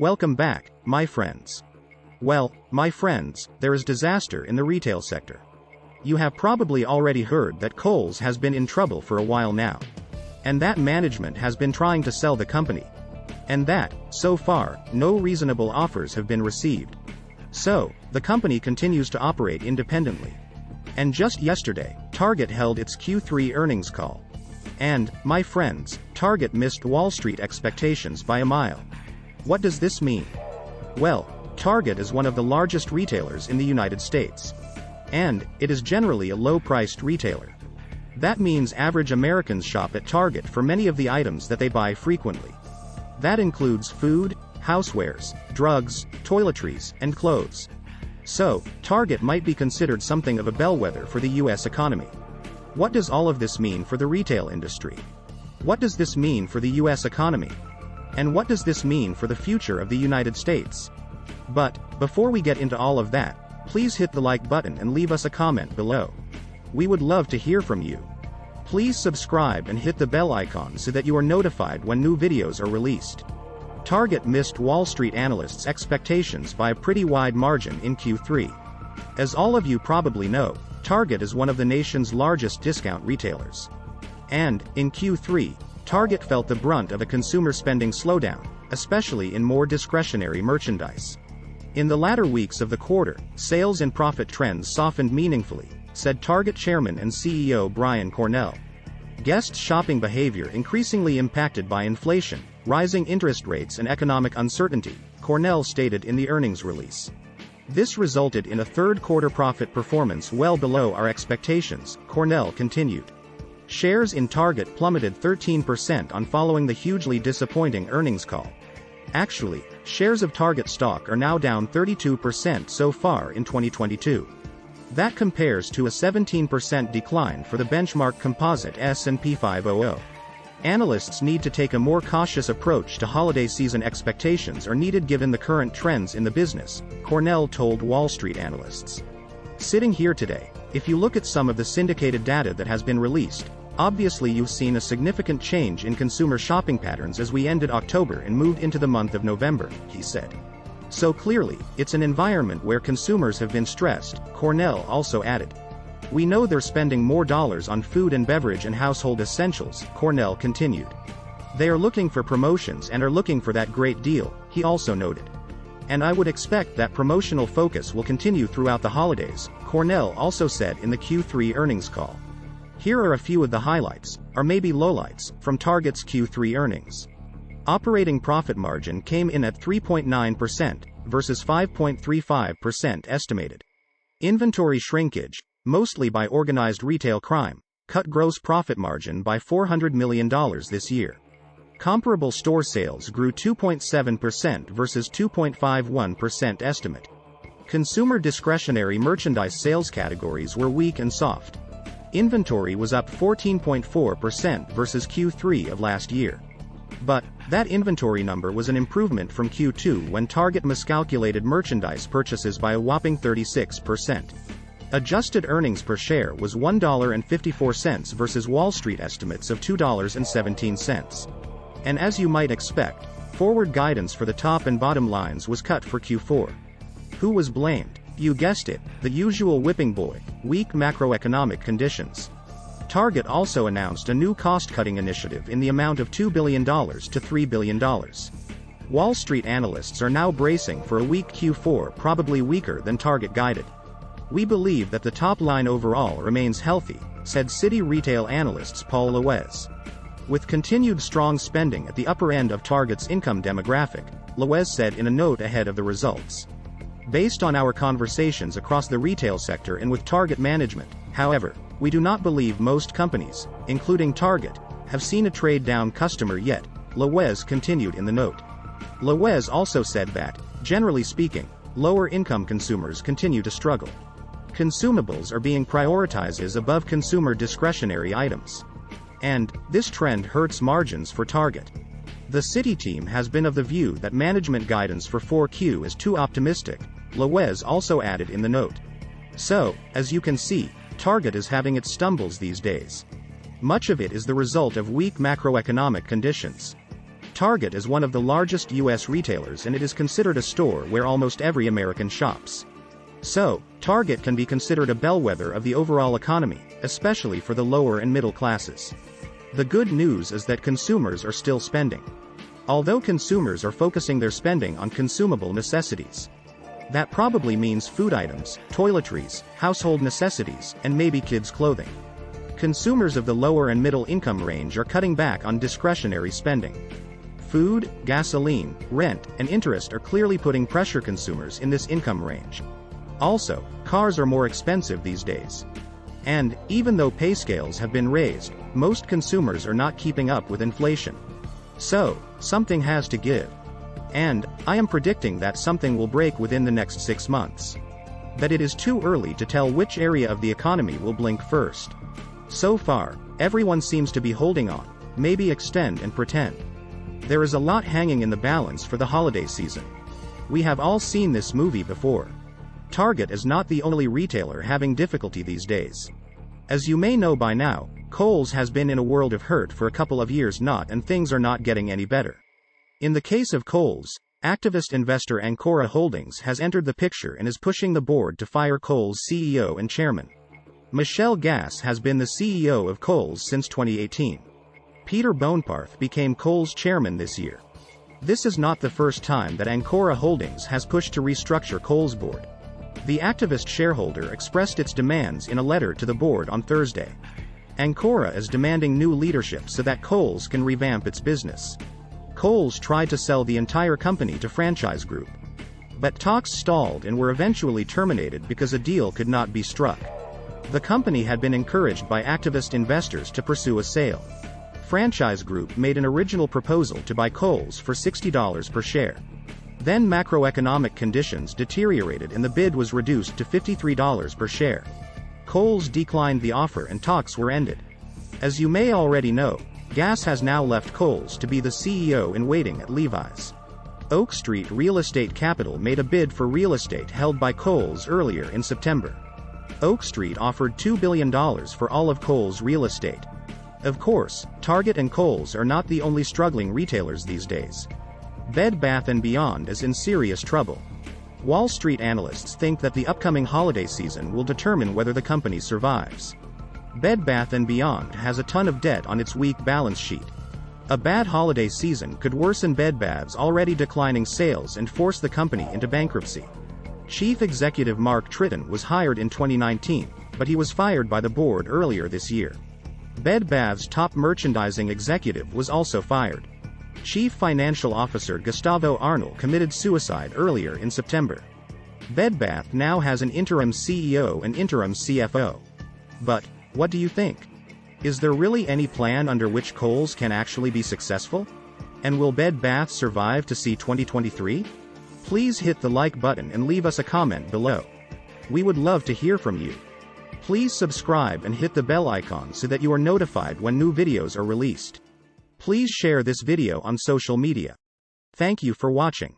Welcome back, my friends. Well, my friends, there is disaster in the retail sector. You have probably already heard that Kohls has been in trouble for a while now. And that management has been trying to sell the company. And that, so far, no reasonable offers have been received. So, the company continues to operate independently. And just yesterday, Target held its Q3 earnings call. And, my friends, Target missed Wall Street expectations by a mile. What does this mean? Well, Target is one of the largest retailers in the United States. And, it is generally a low-priced retailer. That means average Americans shop at Target for many of the items that they buy frequently. That includes food, housewares, drugs, toiletries, and clothes. So, Target might be considered something of a bellwether for the US economy. What does all of this mean for the retail industry? What does this mean for the US economy? And what does this mean for the future of the United States? But, before we get into all of that, please hit the like button and leave us a comment below. We would love to hear from you. Please subscribe and hit the bell icon so that you are notified when new videos are released. Target missed Wall Street analysts' expectations by a pretty wide margin in Q3. As all of you probably know, Target is one of the nation's largest discount retailers. And, in Q3, Target felt the brunt of a consumer spending slowdown, especially in more discretionary merchandise. In the latter weeks of the quarter, sales and profit trends softened meaningfully, said Target Chairman and CEO Brian Cornell. Guest shopping behavior increasingly impacted by inflation, rising interest rates and economic uncertainty, Cornell stated in the earnings release. This resulted in a third-quarter profit performance well below our expectations, Cornell continued. Shares in Target plummeted 13% on following the hugely disappointing earnings call. Actually, shares of Target stock are now down 32% so far in 2022. That compares to a 17% decline for the benchmark composite S&P 500. Analysts need to take a more cautious approach to holiday season expectations are needed given the current trends in the business, Cornell told Wall Street analysts. Sitting here today, if you look at some of the syndicated data that has been released, obviously you've seen a significant change in consumer shopping patterns as we ended October and moved into the month of November, he said. So clearly, it's an environment where consumers have been stressed, Cornell also added. We know they're spending more dollars on food and beverage and household essentials, Cornell continued. They are looking for promotions and are looking for that great deal, he also noted. And I would expect that promotional focus will continue throughout the holidays, Cornell also said in the Q3 earnings call. Here are a few of the highlights, or maybe lowlights, from Target's Q3 earnings. Operating profit margin came in at 3.9%, versus 5.35% estimated. Inventory shrinkage, mostly by organized retail crime, cut gross profit margin by $400 million this year. Comparable store sales grew 2.7% versus 2.51% estimate. Consumer discretionary merchandise sales categories were weak and soft. Inventory was up 14.4% versus Q3 of last year. But, that inventory number was an improvement from Q2 when Target miscalculated merchandise purchases by a whopping 36%. Adjusted earnings per share was $1.54 versus Wall Street estimates of $2.17. And as you might expect, forward guidance for the top and bottom lines was cut for Q4. Who was blamed? You guessed it, the usual whipping boy, weak macroeconomic conditions. Target also announced a new cost-cutting initiative in the amount of $2 billion to $3 billion. Wall Street analysts are now bracing for a weak Q4, probably weaker than Target guided. We believe that the top line overall remains healthy, said Citi retail analysts Paul Lewes. With continued strong spending at the upper end of Target's income demographic, Lewes said in a note ahead of the results. Based on our conversations across the retail sector and with Target management, however, we do not believe most companies, including Target, have seen a trade-down customer yet, Lewes continued in the note. Lewes also said that, generally speaking, lower-income consumers continue to struggle. Consumables are being prioritized above consumer discretionary items. And, this trend hurts margins for Target. The Citi team has been of the view that management guidance for 4Q is too optimistic, Lewes also added in the note. So, as you can see, Target is having its stumbles these days. Much of it is the result of weak macroeconomic conditions. Target is one of the largest U.S. retailers, and it is considered a store where almost every American shops. So, Target can be considered a bellwether of the overall economy, especially for the lower and middle classes. The good news is that consumers are still spending. Although consumers are focusing their spending on consumable necessities. That probably means food items, toiletries, household necessities, and maybe kids' clothing. Consumers of the lower and middle income range are cutting back on discretionary spending. Food, gasoline, rent, and interest are clearly putting pressure consumers in this income range. Also, cars are more expensive these days. And, even though pay scales have been raised, most consumers are not keeping up with inflation. So, something has to give. And, I am predicting that something will break within the next 6 months. That it is too early to tell which area of the economy will blink first. So far, everyone seems to be holding on, maybe extend and pretend. There is a lot hanging in the balance for the holiday season. We have all seen this movie before. Target is not the only retailer having difficulty these days. As you may know by now, Kohls has been in a world of hurt for a couple of years and things are not getting any better. In the case of Kohls, activist investor Ancora Holdings has entered the picture and is pushing the board to fire Kohls' CEO and chairman. Michelle Gass has been the CEO of Kohls since 2018. Peter Boneparth became Kohls' chairman this year. This is not the first time that Ancora Holdings has pushed to restructure Kohls' board. The activist shareholder expressed its demands in a letter to the board on Thursday. Ancora is demanding new leadership so that Kohls can revamp its business. Kohls tried to sell the entire company to Franchise Group. But talks stalled and were eventually terminated because a deal could not be struck. The company had been encouraged by activist investors to pursue a sale. Franchise Group made an original proposal to buy Kohls for $60 per share. Then macroeconomic conditions deteriorated and the bid was reduced to $53 per share. Kohls declined the offer and talks were ended. As you may already know, Gass has now left Kohls to be the CEO in waiting at Levi's. Oak Street Real Estate Capital made a bid for real estate held by Kohls earlier in September. Oak Street offered $2 billion for all of Kohls' real estate. Of course, Target and Kohls are not the only struggling retailers these days. Bed Bath & Beyond is in serious trouble. Wall Street analysts think that the upcoming holiday season will determine whether the company survives. Bed Bath & Beyond has a ton of debt on its weak balance sheet. A bad holiday season could worsen Bed Bath's already declining sales and force the company into bankruptcy. Chief Executive Mark Tritton was hired in 2019, but he was fired by the board earlier this year. Bed Bath's top merchandising executive was also fired. Chief Financial Officer Gustavo Arnal committed suicide earlier in September. Bed Bath now has an interim CEO and interim CFO. But, what do you think? Is there really any plan under which Kohls can actually be successful? And will Bed Bath survive to see 2023? Please hit the like button and leave us a comment below. We would love to hear from you. Please subscribe and hit the bell icon so that you are notified when new videos are released. Please share this video on social media. Thank you for watching.